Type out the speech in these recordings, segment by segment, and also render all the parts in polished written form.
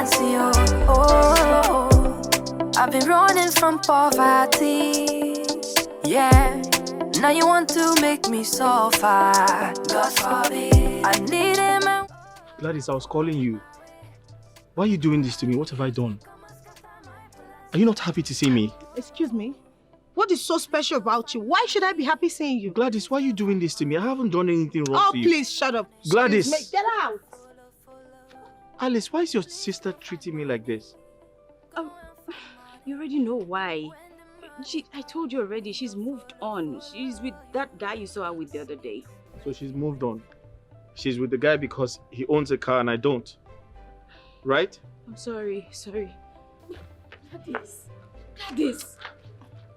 fancy, oh. I've been running from poverty, yeah. Now you want to make me suffer. God forbid. I need him. Gladys, I was calling you. Why are you doing this to me? What have I done? Are you not happy to see me? Excuse me? What is so special about you? Why should I be happy seeing you? Gladys, why are you doing this to me? I haven't done anything wrong to you. Oh, please, shut up. Gladys! Excuse me. Get out! Alice, why is your sister treating me like this? You already know why. I told you already, she's moved on. She's with that guy you saw her with the other day. So she's moved on. She's with the guy because he owns a car and I don't. Right? I'm sorry. Gladys!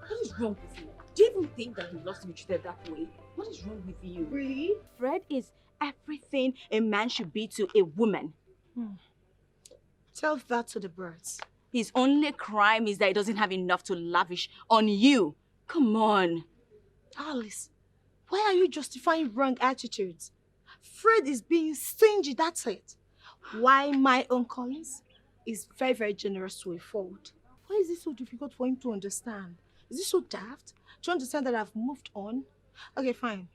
What is wrong with you? Do you even think that he loves to be treated that way? What is wrong with you? Really? Fred is everything a man should be to a woman. Tell that to the birds. His only crime is that he doesn't have enough to lavish on you. Come on. Alice, why are you justifying wrong attitudes? Fred is being stingy, that's it. Why my own Collins is very, very generous to a fault. Why is it so difficult for him to understand? Is it so daft to understand that I've moved on? Okay, fine.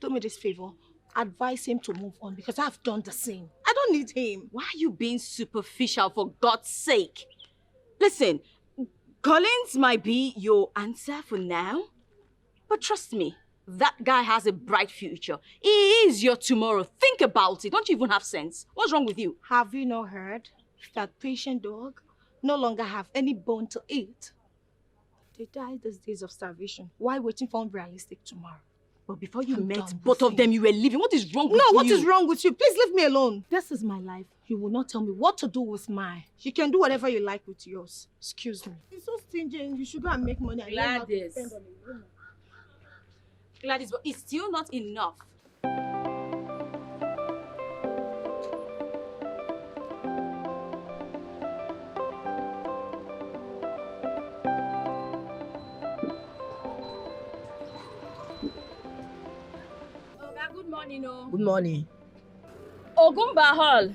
Do me this favor. Advise him to move on because I've done the same. I don't need him. Why are you being superficial, for God's sake? Listen, Collins might be your answer for now, but trust me, that guy has a bright future. He is your tomorrow. Think about it. Don't you even have sense? What's wrong with you? Have you not heard that patient dog no longer have any bone to eat? They died these days of starvation. Why waiting for unrealistic tomorrow? But before you met both of them, you were living. What is wrong with you? No, what is wrong with you? Please leave me alone. This is my life. You will not tell me what to do with mine. You can do whatever you like with yours. Excuse me. It's so stingy and you should go and make money. Gladys. Gladys, but it's still not enough. Good morning, oh. Good morning. Ogumba Hall.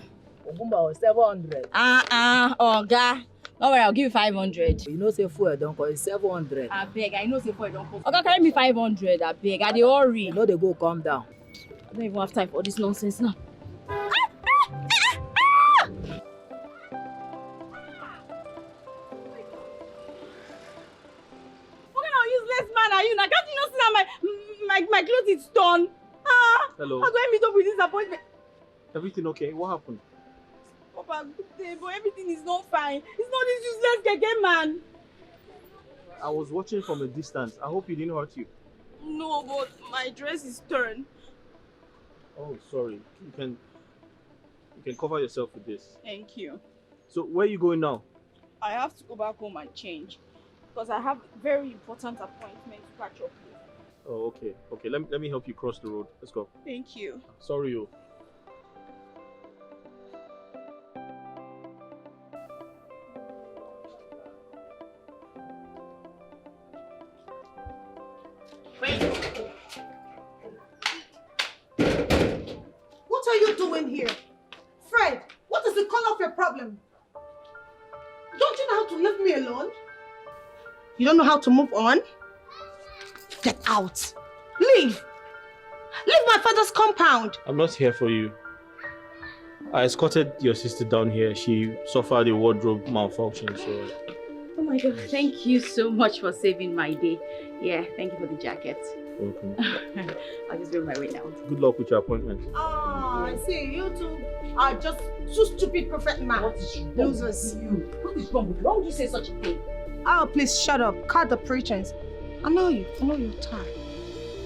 Ogumba was 700. Oga. Don't worry, I'll give you 500. You know say fuel don't cost 700. I beg, I know say fuel don't cost. Oga, carry me 500, I beg. I dey hurry. You know they go calm down. I don't even have time for this nonsense now. What kind of useless man are you now? Can't you not see that my clothes is torn? Hello. How do I meet up with disappointment? Everything okay? What happened? Papa, good day, but everything is not fine. It's not this useless Keke man. I was watching from a distance. I hope he didn't hurt you. No, but my dress is torn. Oh, sorry. You can cover yourself with this. Thank you. So where are you going now? I have to go back home and change because I have a very important appointment to catch up with. Oh, okay. Okay, let me help you cross the road. Let's go. Thank you. Sorry, yo. What are you doing here? Fred, what is the color of your problem? Don't you know how to leave me alone? You don't know how to move on? Get out. Leave. Leave my father's compound. I'm not here for you. I escorted your sister down here. She suffered a wardrobe malfunction, so... Oh my God, thank you so much for saving my day. Yeah, thank you for the jacket. Welcome. I'll just go my way now. Good luck with your appointment. Oh, I see. You two are just two stupid prophet man. What is wrong Losers. with you? What is wrong with you? Why would you say such a thing? Oh, please shut up. Cut the pretense. I know you. I know you're tired.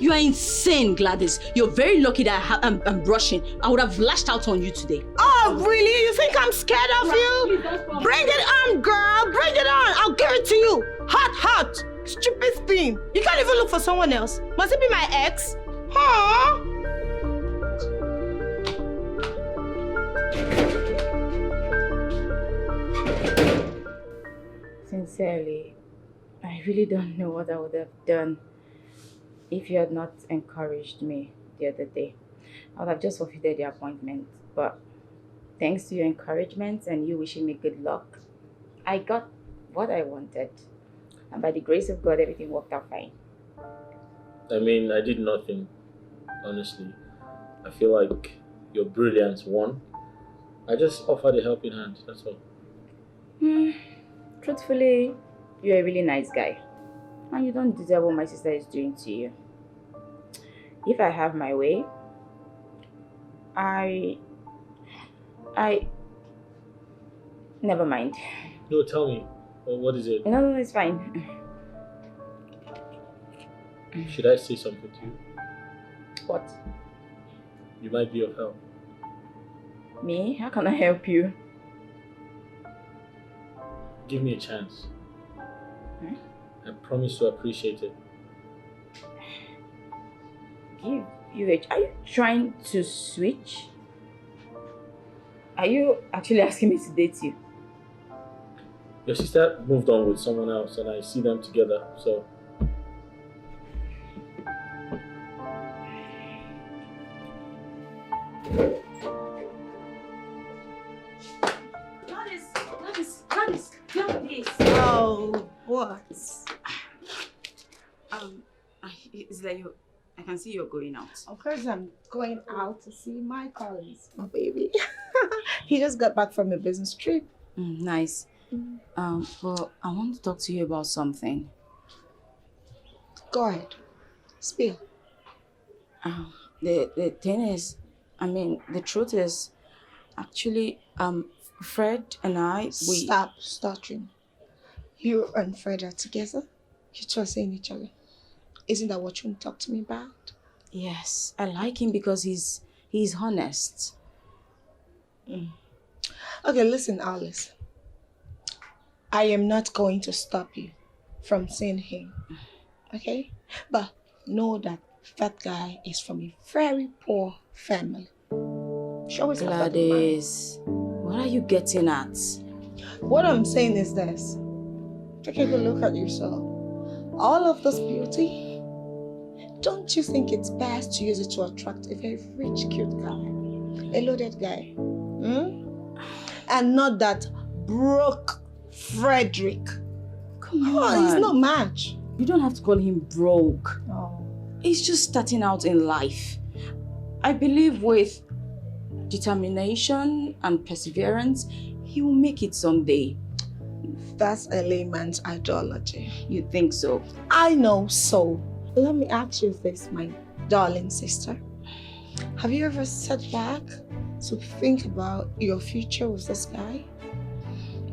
You are insane, Gladys. You're very lucky that I'm brushing. I would have lashed out on you today. Oh, really? You think I'm scared of you? Bring it on, girl. Bring it on. I'll give it to you. Hot, hot. Stupid thing. You can't even look for someone else. Must it be my ex? Huh? Sincerely, I really don't know what I would have done if you had not encouraged me the other day. I would have just forfeited the appointment, but Thanks to your encouragement and you wishing me good luck, I got what I wanted. And by the grace of God, everything worked out fine. I mean, I did nothing, honestly. I feel like your brilliance won. I just offered a helping hand, that's all. Truthfully, you're a really nice guy. And you don't deserve what my sister is doing to you. If I have my way, I never mind. No, tell me, what is it? No, it's fine. Should I say something to you? What? You might be of help. Me? How can I help you? Give me a chance. Hmm? I promise to appreciate it. Give you a... Are you trying to switch? Are you actually asking me to date you? Your sister moved on with someone else and I see them together, so... Oh, what? Is that you? I can see you're going out. Of course, I'm going out to see my Collins, my baby. He just got back from a business trip. Nice. But I want to talk to you about something. Go ahead. Spill. The thing is, the truth is, actually, Fred and I, Stop stuttering. You and Fred are together? You two are seeing each other. Isn't that what you want to talk to me about? Yes, I like him because he's honest. Okay, listen, Alice. I am not going to stop you from seeing him. Okay? But know that that guy is from a very poor family. She always have that in mind. Gladys, what are you getting at? What I'm saying is this. Take a good look at yourself. All of this beauty, don't you think it's best to use it to attract a very rich, cute guy? A loaded guy. And not that broke Frederick. Come on. He's no match. You don't have to call him broke. Oh. He's just starting out in life. I believe with determination and perseverance, he will make it someday. That's a layman's ideology. You think so? I know so. Let me ask you this, my darling sister. Have you ever sat back to think about your future with this guy?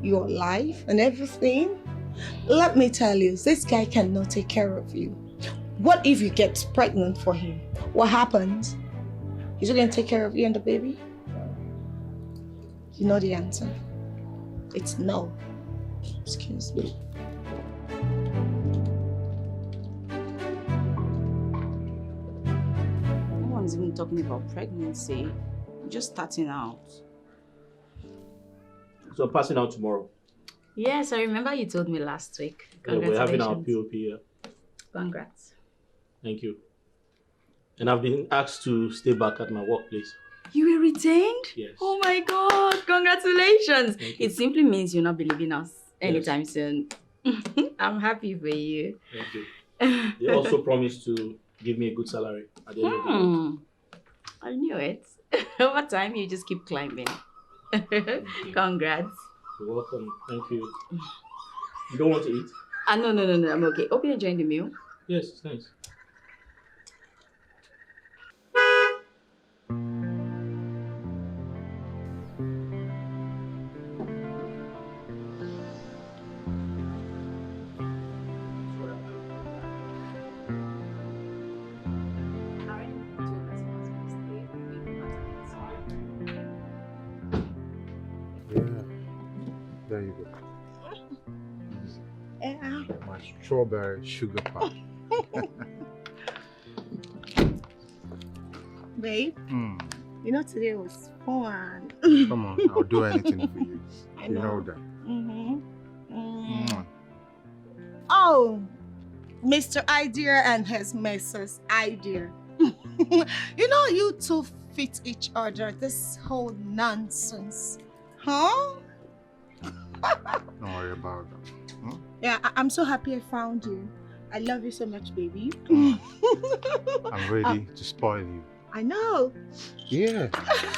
Your life and everything? Let me tell you, this guy cannot take care of you. What if you get pregnant for him? What happens? Is he going to take care of you and the baby? You know the answer. It's no. Excuse me. No one's even talking about pregnancy. I'm just starting out. So I'm passing out tomorrow. Yes, I remember you told me last week. Yeah, we're having our POP here. Congrats. Thank you. And I've been asked to stay back at my workplace. You were retained? Yes. Oh my God, congratulations. Thank you. It simply means you'll not be leaving us anytime soon. I'm happy for you. Thank you. They also promised to give me a good salary at the end of the year. I knew it. Over time, you just keep climbing. Congrats. You're welcome. Thank you. You don't want to eat? No, I'm okay. Hope you're enjoying the meal. Yes, it's nice. There you go. Yeah. My strawberry sugar pie. Babe, you know today was fun. Come on, I'll do anything for you. I You know. know that. Mwah. Oh, Mr. Idea and his Mrs. Idea. You know, you two fit each other, this whole nonsense. Huh? Don't worry about that. Hmm? Yeah, I'm so happy I found you. I love you so much, baby. I'm ready to spoil you. I know. Yeah.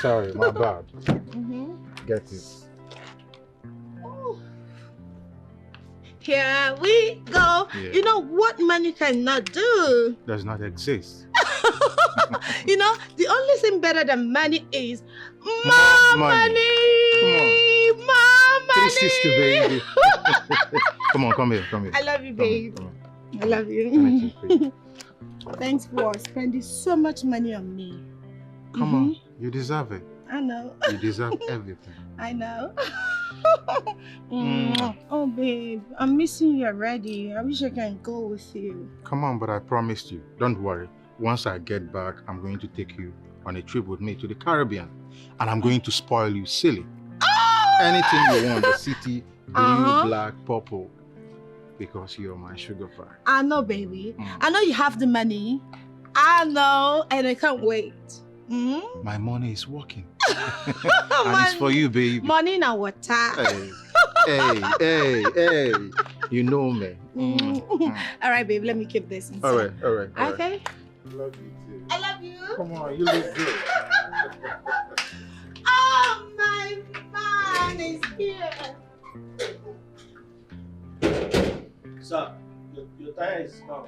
Sorry, my bad. Get it. Oh. Here we go. Yeah. You know what money cannot do? Does not exist. You know, the only thing better than money is more money. Come on. More money. 360, baby. Come on, come here. I love you, babe. Come on. I love you. Thanks for spending so much money on me. Come on, you deserve it. I know. You deserve everything. I know. Oh, babe, I'm missing you already. I wish I can go with you. Come on, but I promised you. Don't worry. Once I get back, I'm going to take you on a trip with me to the Caribbean. And I'm going to spoil you silly. Anything you want, the city, blue, black, purple. Because you're my sugar pie. I know, baby. I know you have the money. I know, and I can't wait. My money is working. And it's for you, baby. Money in water. Hey. You know me. All right, babe, let me keep this inside. All right. Okay. Love you too. I love you. Come on, you look good. Oh, my man is here. Sir, your tire is gone.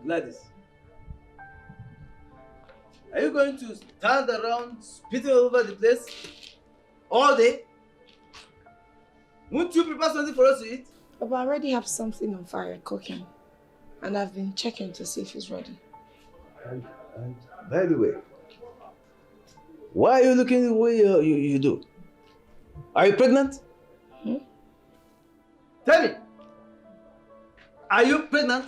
Gladys, are you going to stand around spitting over the place all day? Won't you prepare something for us to eat? But I already have something on fire cooking. And I've been checking to see if it's ready. And by the way, why are you looking the way you do? Are you pregnant? Tell me, are you pregnant?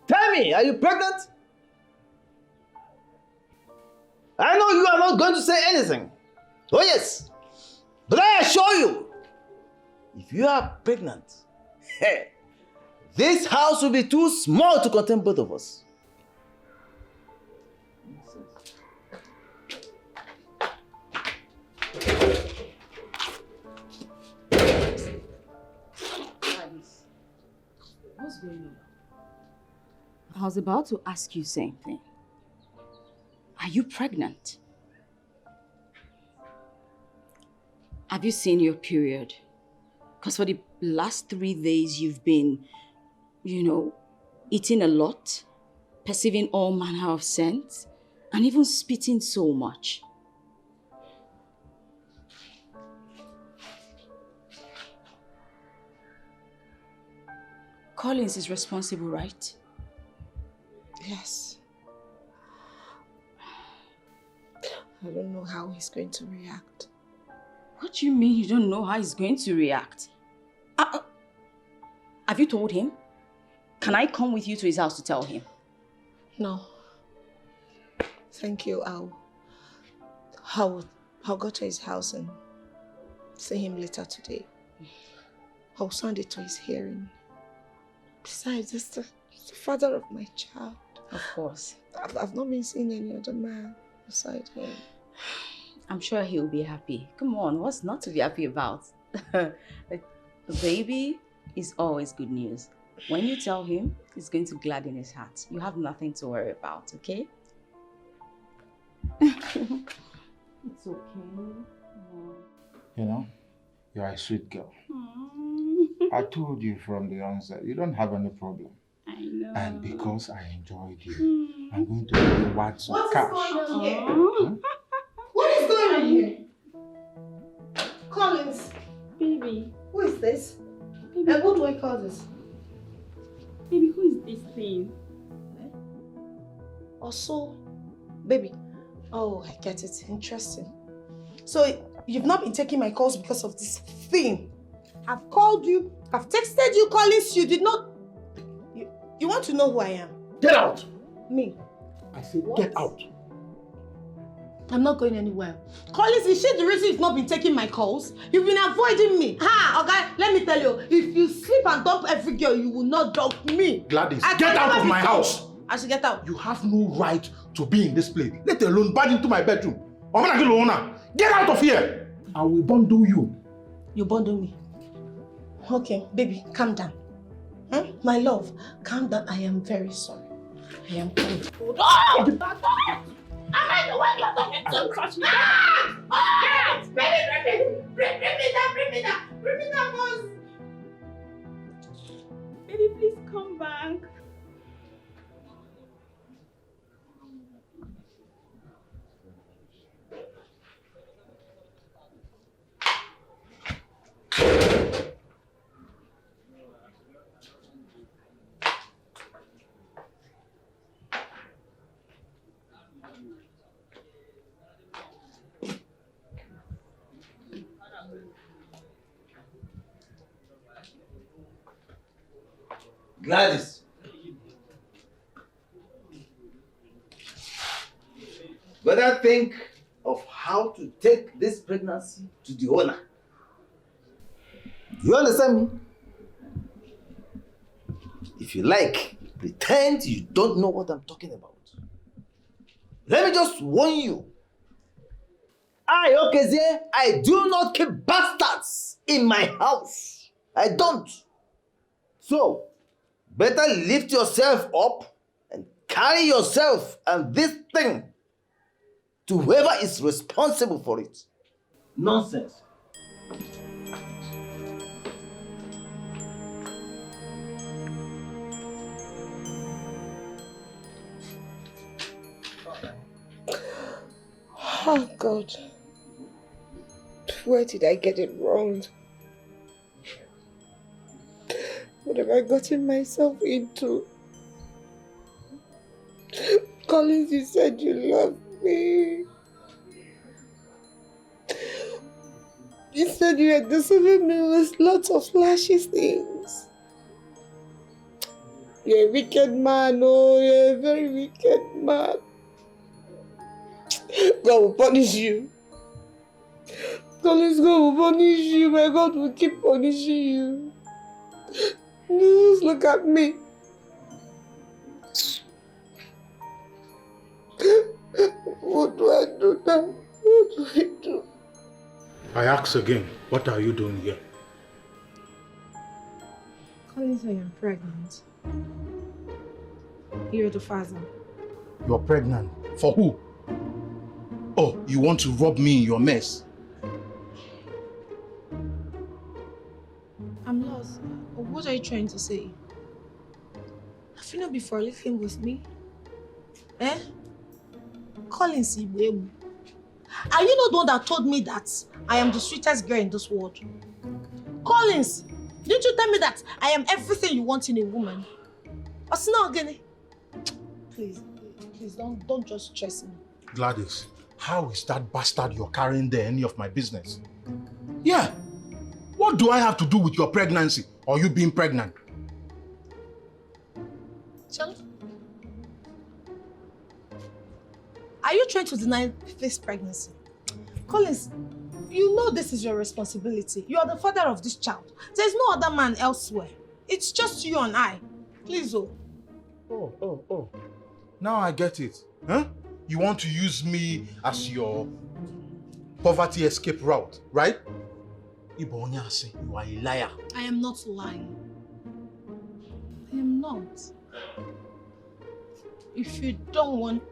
Tell me, are you pregnant? I know you are not going to say anything. Oh yes, but I assure you, if you are pregnant, this house will be too small to contain both of us. What's going on? I was about to ask you same thing. Are you pregnant? Have you seen your period? Because for the last 3 days you've been, eating a lot, perceiving all manner of scents, and even spitting so much. Collins is responsible, right? Yes. I don't know how he's going to react. What do you mean you don't know how he's going to react? Have you told him? Can I come with you to his house to tell him? No. Thank you. I'll go to his house and see him later today. I'll send it to his hearing. Besides, it's the father of my child. Of course. I've not been seeing any other man beside him. I'm sure he'll be happy. Come on, what's not to be happy about? The baby is always good news. When you tell him, it's going to gladden his heart. You have nothing to worry about, okay? It's okay. You're a sweet girl. I told you from the onset, you don't have any problem. I know. And because I enjoyed you, I'm going to give you lots of cash. What's going on here? What is going on here? Collins. Baby. Who is this? Baby. And what do I call this? Baby, who is this thing? Also, Baby. Oh, I get it. Interesting. So, you've not been taking my calls because of this thing. I've called you. I've texted you, Collins. You did not... You want to know who I am? Get out! Me. I said get out. I'm not going anywhere. Collins, is she the reason you've not been taking my calls? You've been avoiding me. Okay, let me tell you. If you sleep and dump every girl, you will not dump me. Gladys, get out of my house! I should get out. You have no right to be in this place, let alone barge into my bedroom. Get out of here! I will bundle you. You bundle me. Okay, baby, calm down. My love, calm down. I am very sorry. I am coming. Oh! Am I the one you're talking to? Crush me down. Bring me down, boss. Baby, please come back. Gladys. Better think of how to take this pregnancy to the owner. You understand me? If you like, pretend you don't know what I'm talking about. Let me just warn you. I do not keep bastards in my house. I don't. So, better lift yourself up and carry yourself and this thing to whoever is responsible for it. Nonsense. Oh God, where did I get it wrong? What have I gotten myself into? Collins, you said you loved me. You said you had deceived me with lots of flashy things. You're a wicked man, oh, you're a very wicked man. God will punish you. Collins, God will punish you. My God will keep punishing you. Just look at me. What do I do now? What do I do? I ask again, what are you doing here? Collins, I am pregnant. You're the father. You're pregnant. For who? Oh, you want to rob me in your mess? I'm lost. What are you trying to say? Have you not before living with me? Eh? Collins, are you not the one that told me that I am the sweetest girl in this world? Collins, didn't you tell me that I am everything you want in a woman? Please, don't just stress me. Gladys, how is that bastard you're carrying there any of my business? Yeah. What do I have to do with your pregnancy or you being pregnant? Child, are you trying to deny this pregnancy? Collins, you know this is your responsibility. You are the father of this child. There's no other man elsewhere. It's just you and I. Please, oh. Oh. Now I get it. Huh? You want to use me as your poverty escape route, right? You are a liar. I am not lying. I am not. If you don't want...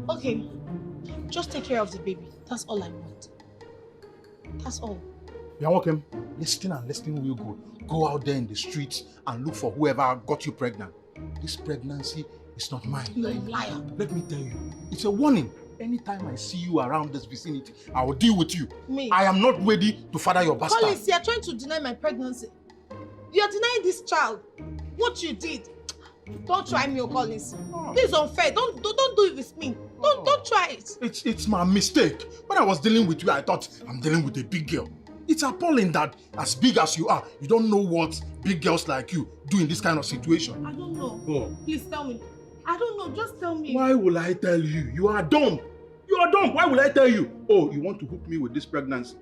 Okay, just take care of the baby. That's all I want. That's all. You're welcome. Listen real good. Go out there in the streets and look for whoever got you pregnant. This pregnancy is not mine. You're a liar. Let me tell you, it's a warning. Anytime I see you around this vicinity, I will deal with you. Me? I am not ready to father your bastard. Collins, you're trying to deny my pregnancy. You're denying this child. What you did. Don't try me, Collins. This is unfair. Don't do it with me. Don't try it. It's my mistake. When I was dealing with you, I thought I'm dealing with a big girl. It's appalling that as big as you are, you don't know what big girls like you do in this kind of situation. I don't know. Oh. Please tell me. I don't know. Just tell me. Why will I tell you? You are dumb. You are dumb. Why will I tell you? Oh, you want to hook me with this pregnancy?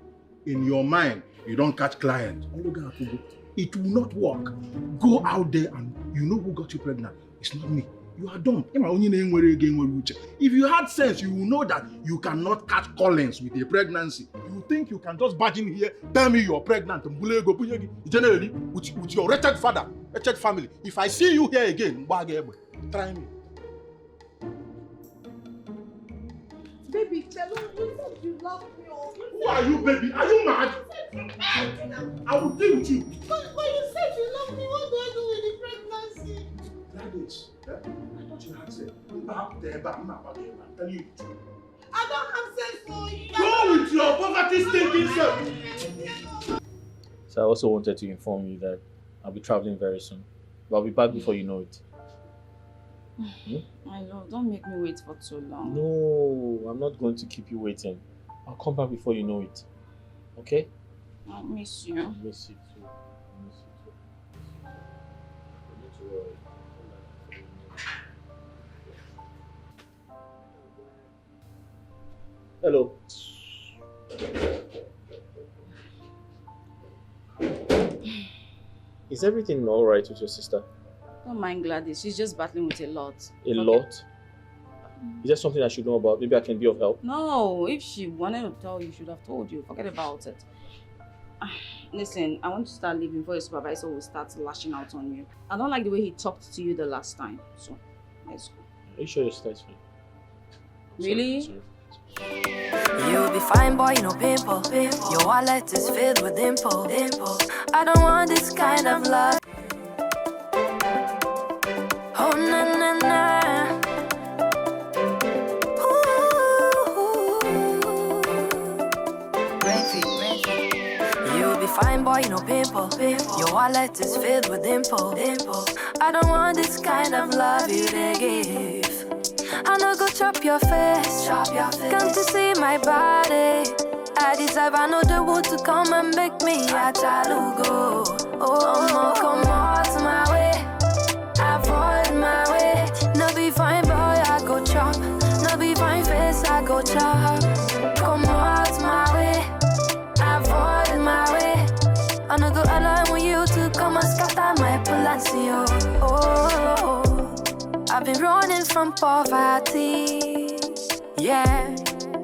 In your mind, you don't catch clients. It will not work. Go out there and you know who got you pregnant. It's not me. You are dumb. If you had sense, you will know that you cannot catch Collins with a pregnancy. You think you can just barge in here, tell me you're pregnant, generally with your wretched father, wretched family. If I see you here again, try me. Baby, tell me you said you love me. Who are you, baby? Are you mad? I will deal with you. But you said you love me. What do I do with the pregnancy? That is, I thought you had said, I'm telling you the truth. I don't have sense for you. Go with your poverty stinking self. So I also wanted to inform you that I'll be traveling very soon. But I'll be back before you know it. My love, don't make me wait for too long. No, I'm not going to keep you waiting. I'll come back before you know it. Okay? I miss you. I miss you too. I miss you too. Not to worry. Hello. Is everything all right with your sister? Don't mind Gladys. She's just battling with a lot. A lot? Is there something I should know about? Maybe I can be of help? No, if she wanted to tell you, she should have told you. Forget about it. Listen, I want to start leaving before your supervisor will start lashing out on you. I don't like the way he talked to you the last time. So, let's go. Are you sure your sister is fine? Really? Sorry. You'll be fine, boy, no pimple. Your wallet is filled with dimples. I don't want this kind of love. Oh, na na na. You'll be fine, boy, no pimple. Your wallet is filled with dimples. I don't want this kind of love you they give. I no go chop your face. Come to see my body. I deserve another wood to come and make me a chalugo. Oh, no, come out my way. Avoid my way. No be fine, boy, I go chop. No be fine face, I go chop. Come out my way. Avoid my way. I no go allow you to come and scatter my palacio. Oh. I've been running from poverty, yeah.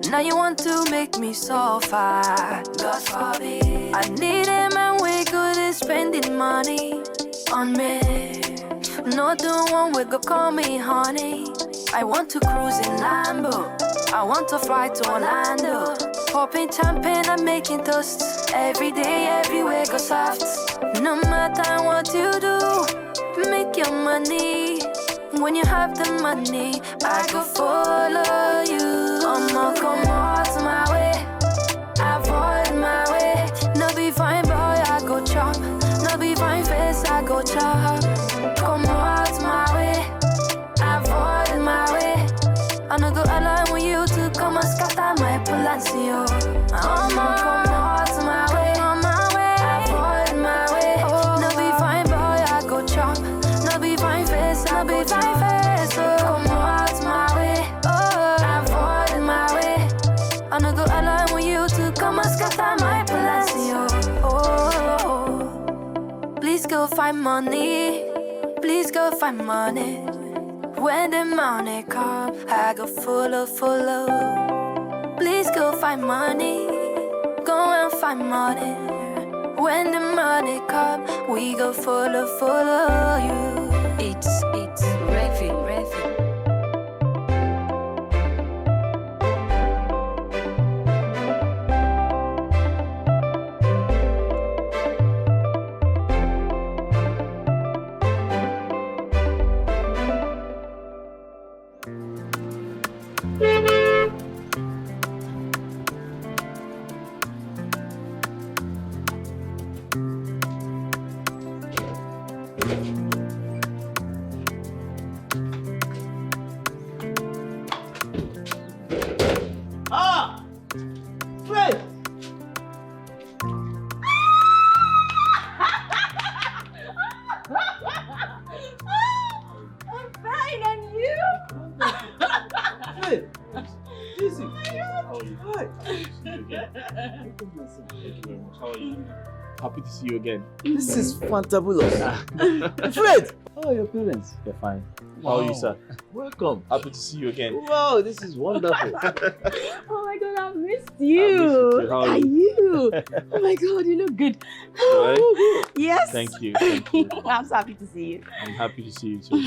Now you want to make me suffer, God forbid. I need a man we good at spending money on me. Not the one we go call me honey. I want to cruise in Lambo. I want to fly to Orlando. Popping champagne and making toasts. Every day, everywhere go soft. No matter what you do, make your money. When you have the money, I go follow you. Come out my way. Avoid my way. No be fine, boy, I go chop. No be fine face, I go chop. Come out my way. Avoid my way. I no go allow you to come and scatter my palacio. Come out my way. Avoid my way. No be fine, boy, I go chop. No be fine face, I be fine face. Come out my way. Avoid my way. I no go allow you to come and scatter my palacio. Please go find money. Please go find money. When the money come, I go follow. Please go find money. Go and find money. When the money come, we go follow you. It's Refi. Thank you very much. How are you? Happy to see you again. This is fantabulous. Fred! How are your parents? They're fine. How are you, sir? Welcome. Happy to see you again. Wow, this is wonderful. Oh my god, I've missed you. I miss you too. How are you? Oh my god, you look good. Right? Yes. Thank you. Thank you. I'm so happy to see you. I'm happy to see you too.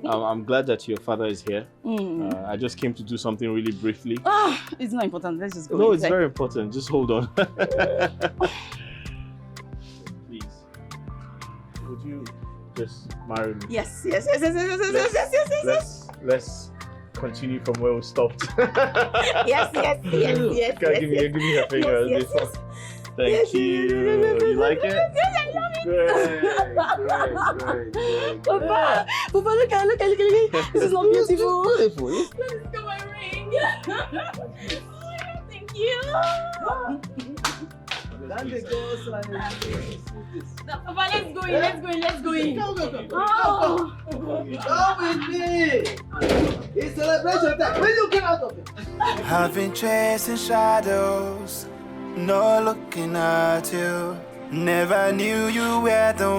I'm glad that your father is here. I just came to do something really briefly. It's not important. Let's just go. No, it's very important. Just hold on. Please. Would you just marry me? Yes. Let's continue from where we stopped. Yes. Give me a finger. Yes. Thank you. You like it? Yes, I love it. Great. Papa, look at me. This is not beautiful. Beautiful. Let me get my ring. Oh my god, thank you. Papa, let's go in. Come with me. It's celebration time. When you get out of it. I've been chasing shadows, no looking at you. Never knew you were the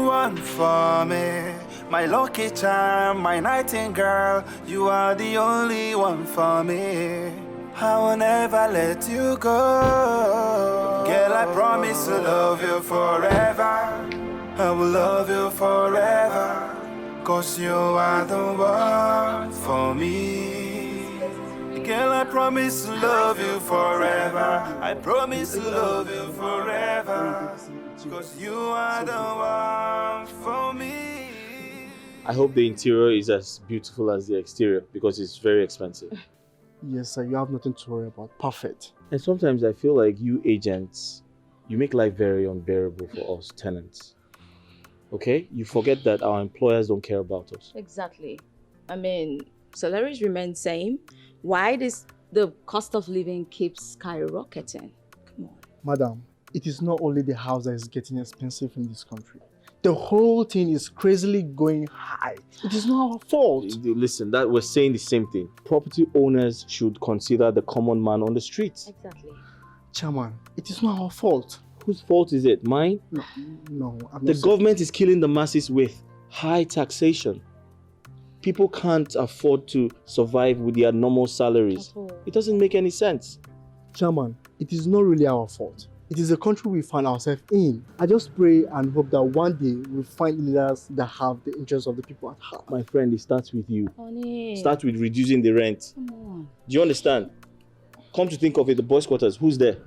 one for me. My lucky charm, my nightingale, you are the only one for me. I will never let you go. Girl, I promise to love you forever. I will love you forever. 'Cause you are the one for me. Girl, I promise to love you forever. I promise to love you forever. 'Cause you are the one for me. I hope the interior is as beautiful as the exterior because it's very expensive. Yes, sir, you have nothing to worry about. Perfect. And sometimes I feel like you agents, you make life very unbearable for us tenants. Okay? You forget that our employers don't care about us. Exactly. I mean, salaries remain same. Why the cost of living keeps skyrocketing? Come on. Madam, it is not only the house that is getting expensive in this country. The whole thing is crazily going high. It is not our fault. Listen, that we're saying the same thing. Property owners should consider the common man on the streets. Exactly. Chairman, it is not our fault. Whose fault is it? Mine? No, The government is killing the masses with high taxation. People can't afford to survive with their normal salaries. It doesn't make any sense. Chairman, it is not really our fault. It is the country we find ourselves in. I just pray and hope that one day we'll find leaders that have the interests of the people at heart. My friend, it starts with you. Honey. Start with reducing the rent. Come on. Do you understand? Come to think of it, the boys' quarters, who's there?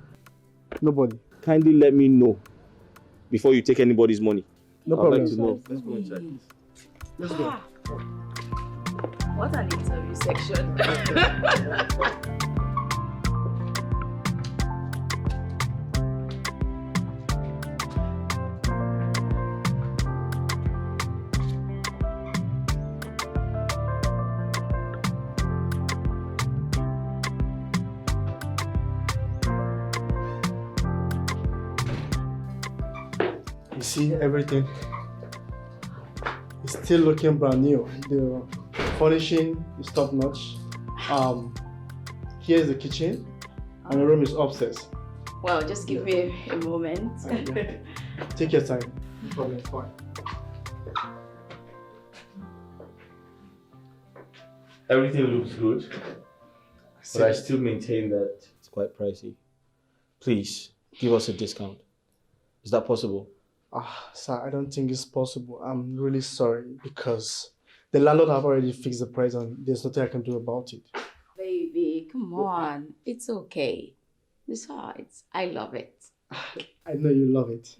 Nobody. Kindly let me know before you take anybody's money. No problem. I'd like to know. Let's go inside. Let's go. What an interview section. You see everything. It's still looking brand new. The furnishing is top notch. Here's the kitchen, and the room is upstairs. Well, just give me a moment. Take your time. No problem. Fine. Everything looks good, but I still maintain that it's quite pricey. Please, give us a discount. Is that possible? Sir, I don't think it's possible. I'm really sorry because the landlord have already fixed the price and there's nothing I can do about it. Baby, come on. It's okay. Besides, I love it. I know you love it.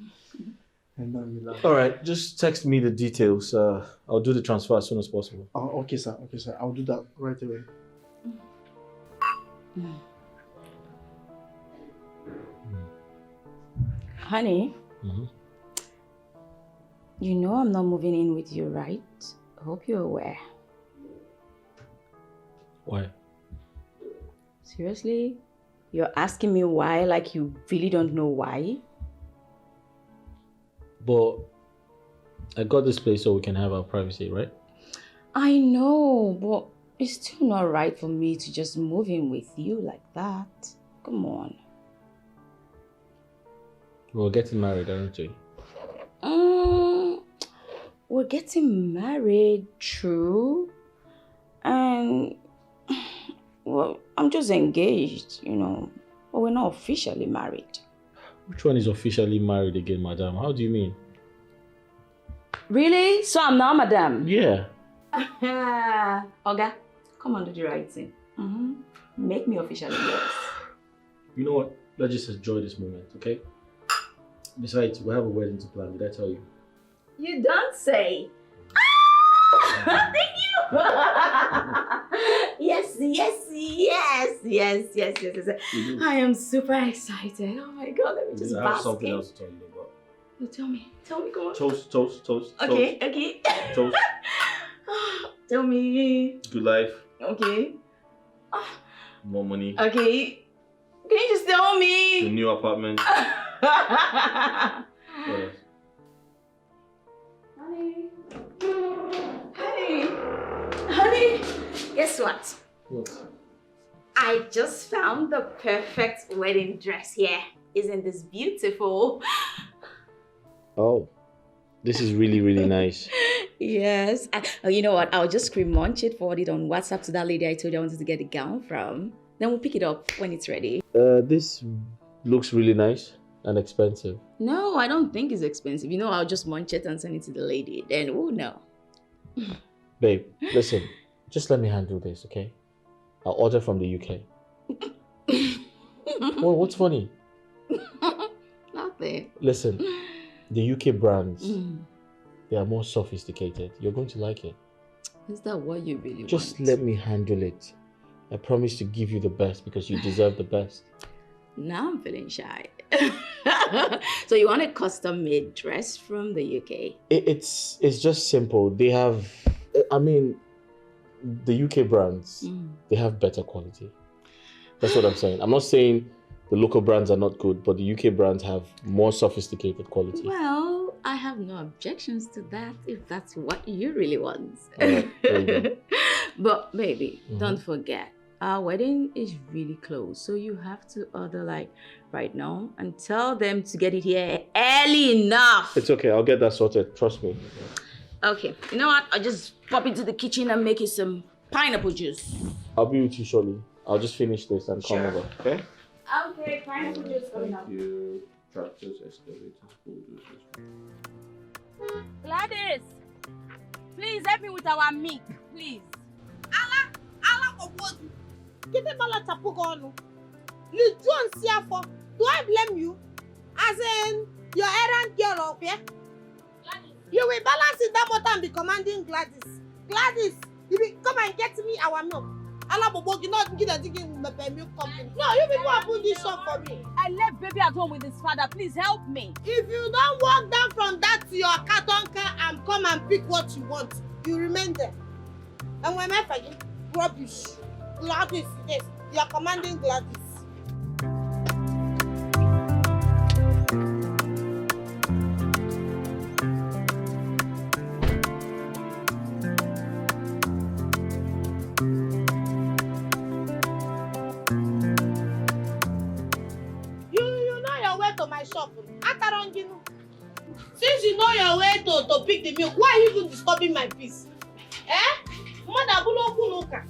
I know you love it. All right, just text me the details. I'll do the transfer as soon as possible. Oh, okay, sir. Okay, sir. I'll do that right away. Honey, you know I'm not moving in with you, right? I hope you're aware. Why? Seriously? You're asking me why like you really don't know why? But I got this place so we can have our privacy, right? I know, but it's still not right for me to just move in with you like that. Come on. We're getting married, aren't we? We're getting married, true. And, well, I'm just engaged, but we're not officially married. Which one is officially married again, madam? How do you mean? Really? So I'm now madam? Yeah. Oga, come on, do the right thing. Make me officially yours. You know what? Let's just enjoy this moment, okay? Besides, we have a wedding to plan. Did I tell you? You don't say. Thank you. Yes. I am super excited. Oh my God, let me just I have something else to tell you about. No, tell me, come on. Toast. Okay. Toast. Tell me. Good life. Okay. More money. Okay. Can you just tell me? The new apartment. What else? Honey, guess what? What? I just found the perfect wedding dress here. Isn't this beautiful? Oh, this is really, really nice. Yes. You know what? I'll just screen-munch it, forward it on WhatsApp to that lady I told you I wanted to get the gown from. Then we'll pick it up when it's ready. This looks really nice and expensive. No, I don't think it's expensive. I'll just munch it and send it to the lady. Then we'll know. Babe, listen. Just let me handle this, okay? I'll order from the UK. Well, what's funny? Nothing. Listen, the UK brands, they are more sophisticated. You're going to like it. Is that what you really want? Just let me handle it. I promise to give you the best because you deserve the best. Now I'm feeling shy. So you want a custom-made dress from the UK? It's just simple. They have, the UK brands, they have better quality. That's what I'm saying. I'm not saying the local brands are not good, but the UK brands have more sophisticated quality. Well, I have no objections to that if that's what you really want. Right, there you go. But baby, don't forget, our wedding is really close. So you have to order right now and tell them to get it here early enough. It's okay. I'll get that sorted. Trust me. Okay. You know what? I'll just pop into the kitchen and make you some pineapple juice. I'll be with you shortly. I'll just finish this and come over. Okay? Okay, pineapple juice coming up. Thank you. Tractors, excavators, bulldozers. Gladys, please help me with our milk, please. Get the ball tapugonu. You don't see for. Do I blame you? As in your errand girl up here? You will balance it that motor and be commanding Gladys. Gladys, you will come and get me our milk. You not get a digging milk company. No, you people have put this shop for me. I left baby at home with his father. Please help me. If you don't walk down from that to your carton car and come and pick what you want, you remain there. And when I forget, rubbish. Gladys, yes, you are commanding Gladys. You know your way to my shop. Since you know your way to pick the milk, why are you even disturbing my peace? Mother Bulokunuka.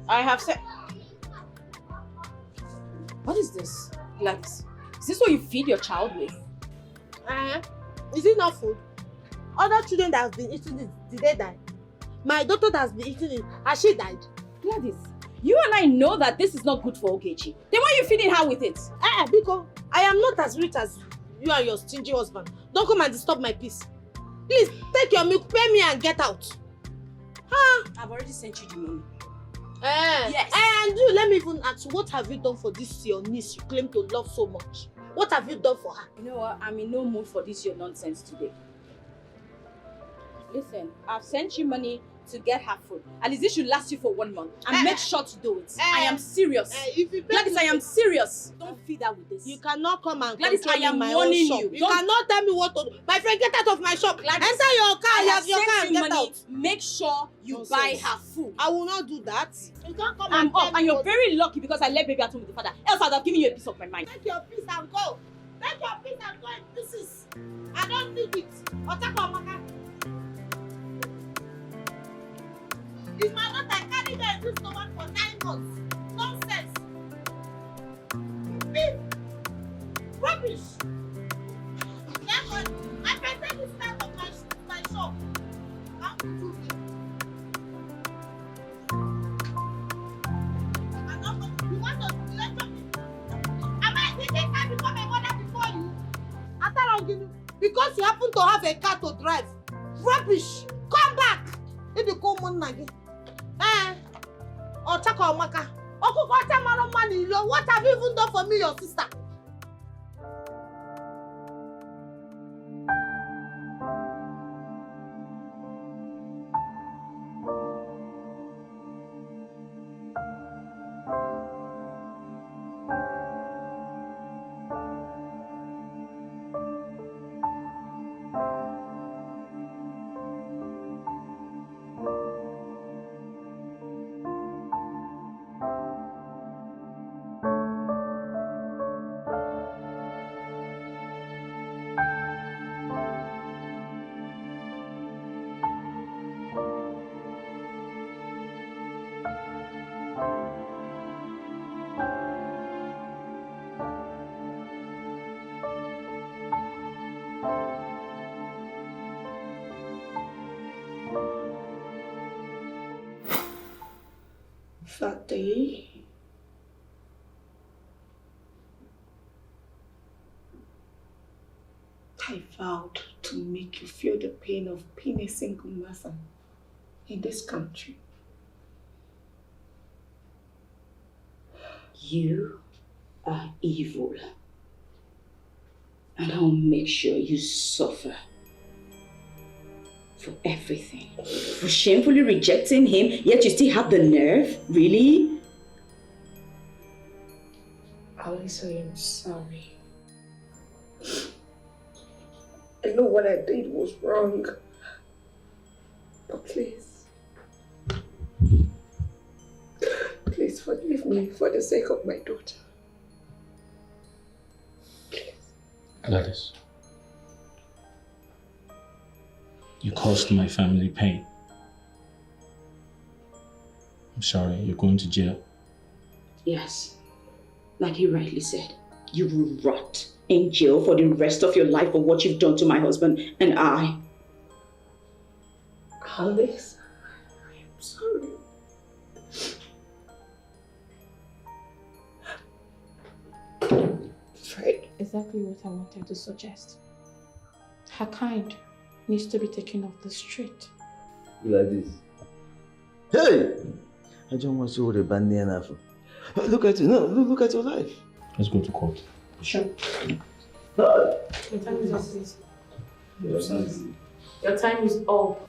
I have said. What is this, Gladys? Is this what you feed your child with? Is it not food? Other children that have been eating it, did they die? My daughter that has been eating it, has she died? Gladys, you and I know that this is not good for Ogechi. Then why are you feeding her with it? Because I am not as rich as you and your stingy husband. Don't come and disturb my peace. Please, take your milk, pay me and get out. I've already sent you the money. Yes. And you, let me even ask you, what have you done for this your niece you claim to love so much? What have you done for her? You know what? I'm in no mood for this your nonsense today. Listen, I've sent you money to get her food. At least this should last you for 1 month. And make sure to do it. I am serious. If you Gladys, I am serious. Don't feed her with this. You cannot come and Gladys, control I am my warning own shop. you. You cannot tell me what to do. My friend, get out of my shop. Gladys, enter your car. I have your car sent and you get money. out. Make sure you buy her food. I will not do that. You can't come I'm and tell up, me and you're what- very lucky because I left baby at home with the father. Else I'd have given you a piece of my mind. Take your piece and go. Take your piece and go in pieces. I don't need it. Otakwamaka. It's my daughter. I carried her in this stomach for 9 months. Nonsense. Beep. Rubbish. Therefore, I can take this out of my shop. How to do it? You want to lecture me? Am I thinking I become a mother before you? Ataranginu, because you happen to have a car to drive. Rubbish! Come back! If you come on again. Otaka Omaka. Okukota Maro Mani, what have you even done for me, your sister? That day, I vowed to make you feel the pain of being a single mother in this country. You are evil, and I'll make sure you suffer for everything. For shamefully rejecting him, yet you still have the nerve? Really? Alice, I am sorry. I know what I did was wrong. But please forgive me for the sake of my daughter. Gladys, you caused my family pain. I'm sorry, you're going to jail. Yes. Like he rightly said, you will rot in jail for the rest of your life for what you've done to my husband and I. Alice, I am sorry. Fred. Exactly what I wanted to suggest. Her kind needs to be taken off the street. Like this. Hey! I don't want to hold a band near enough. Look at you. No, look at your life. Let's go to court. Sure. Your time is up, please. Your time is up.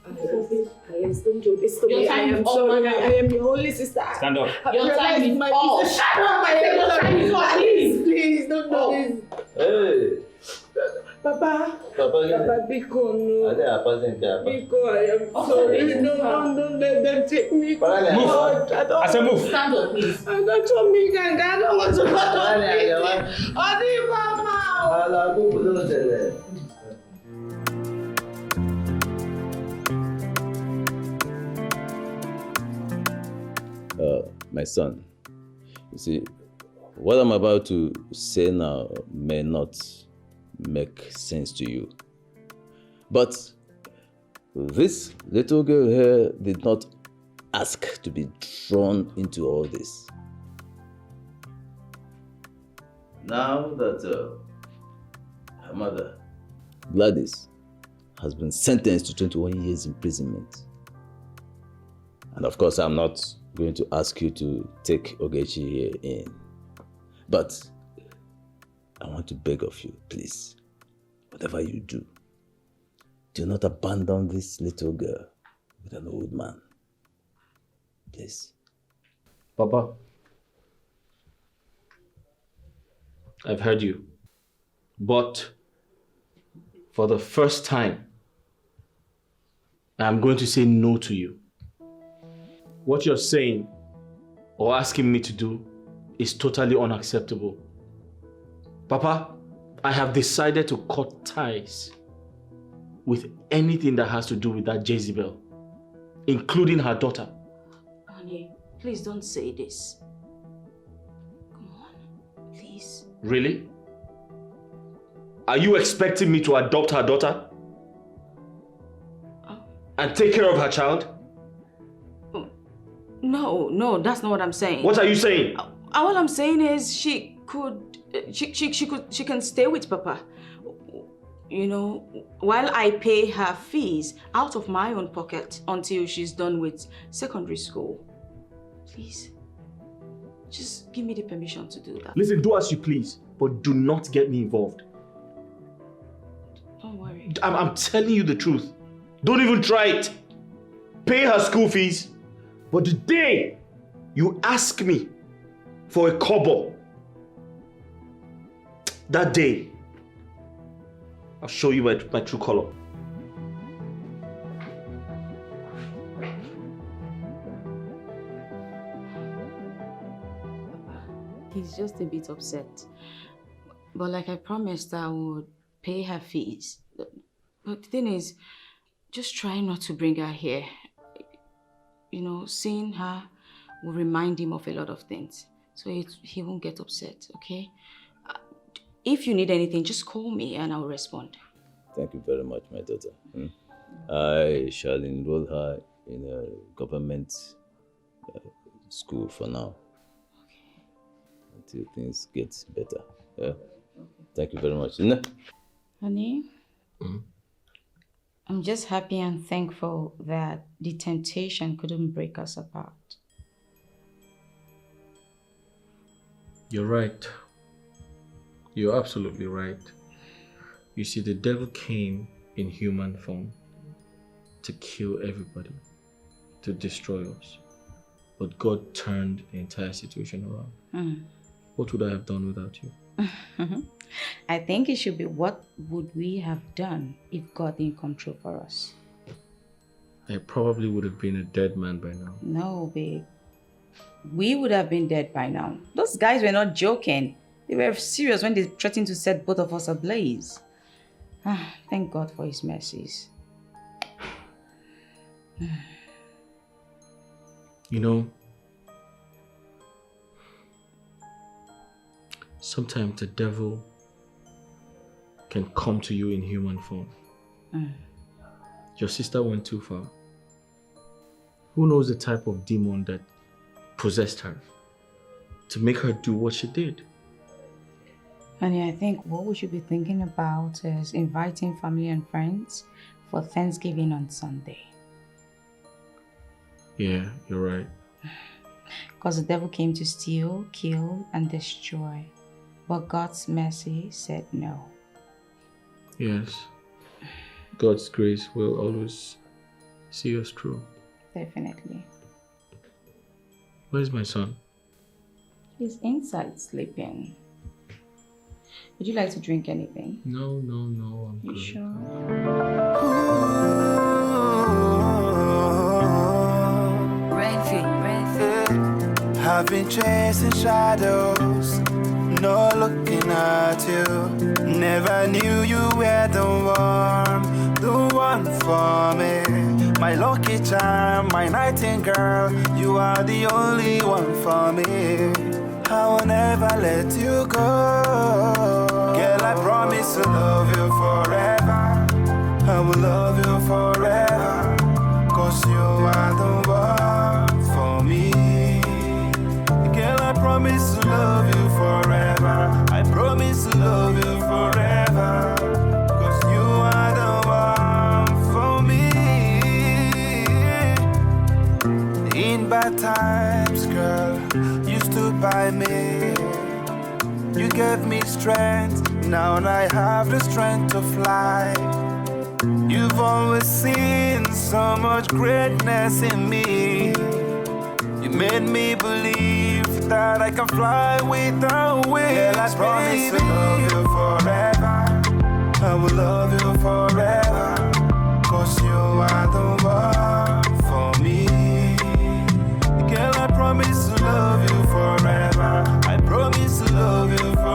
Alice, don't do this to Your me. time I am is up, sorry. madam. I am your only sister. Stand up. Your time is up. Shut up, my Your time is up, please. Please, don't do this. Hey! Papa, Papa, Biko, no. I think I passed in Biko, I am sorry. No, don't let them take me. Move. I said move. Stand up, please. I don't want me, I don't want to go to me. Adi, Mama. My son, you see, what I'm about to say now may not make sense to you. But this little girl here did not ask to be drawn into all this. Now that her mother, Gladys, has been sentenced to 21 years imprisonment. And of course, I'm not going to ask you to take Ogechi here in. But I want to beg of you, please, whatever you do, do not abandon this little girl. with an old man. Please. Papa, I've heard you. But for the first time, I'm going to say no to you. What you're saying or asking me to do is totally unacceptable. Papa, I have decided to cut ties with anything that has to do with that Jezebel, including her daughter. Honey, please don't say this. Come on, please. Really? Are you expecting me to adopt her daughter? And take care of her child? No, that's not what I'm saying. What are you saying? All I'm saying is she can stay with Papa. You know, while I pay her fees out of my own pocket until she's done with secondary school. Please, just give me the permission to do that. Listen, do as you please, but do not get me involved. Don't worry. I'm telling you the truth. Don't even try it. Pay her school fees. But the day you ask me for a kobo, that day, I'll show you my true color. He's just a bit upset. But like I promised, I would pay her fees. But the thing is, just try not to bring her here. You know, seeing her will remind him of a lot of things. So he won't get upset, okay? If you need anything, just call me and I'll respond. Thank you very much, my daughter. I shall enroll her in a government school for now. Okay. Until things get better. Yeah? Thank you very much. Honey? I'm just happy and thankful that the temptation couldn't break us apart. You're right. You're absolutely right. You see, the devil came in human form to kill everybody, to destroy us. But God turned the entire situation around. What would I have done without you? I think it should be, what would we have done if God didn't come true for us? I probably would have been a dead man by now. No, babe. We would have been dead by now. Those guys were not joking. They were serious when they threatened to set both of us ablaze. Thank God for his mercies. You know, sometimes the devil can come to you in human form. Your sister went too far. Who knows the type of demon that possessed her to make her do what she did? Honey, I think what we should be thinking about is inviting family and friends for Thanksgiving on Sunday. Yeah, you're right. Because the devil came to steal, kill, and destroy. But God's mercy said no. Yes. God's grace will always see us through. Definitely. Where's my son? He's inside sleeping. Would you like to drink anything? No, I'm You good. sure? I've been chasing shadows, not looking at you. Never knew you were the one for me. My lucky charm, my nightingale, you are the only one for me. I will never let you go. Girl, I promise to love you forever. I will love you forever. 'Cause you are the one for me. Girl, I promise to love you forever. I promise to love you forever. 'Cause you are the one for me. In bad times, girl, you stood by me. You gave me strength. Now I have the strength to fly. You've always seen so much greatness in me. You made me believe that I can fly without wings. Girl, I promise to love you forever. I will love you forever. 'Cause you are the one for me. Girl, I promise to love you forever. I promise to love you forever.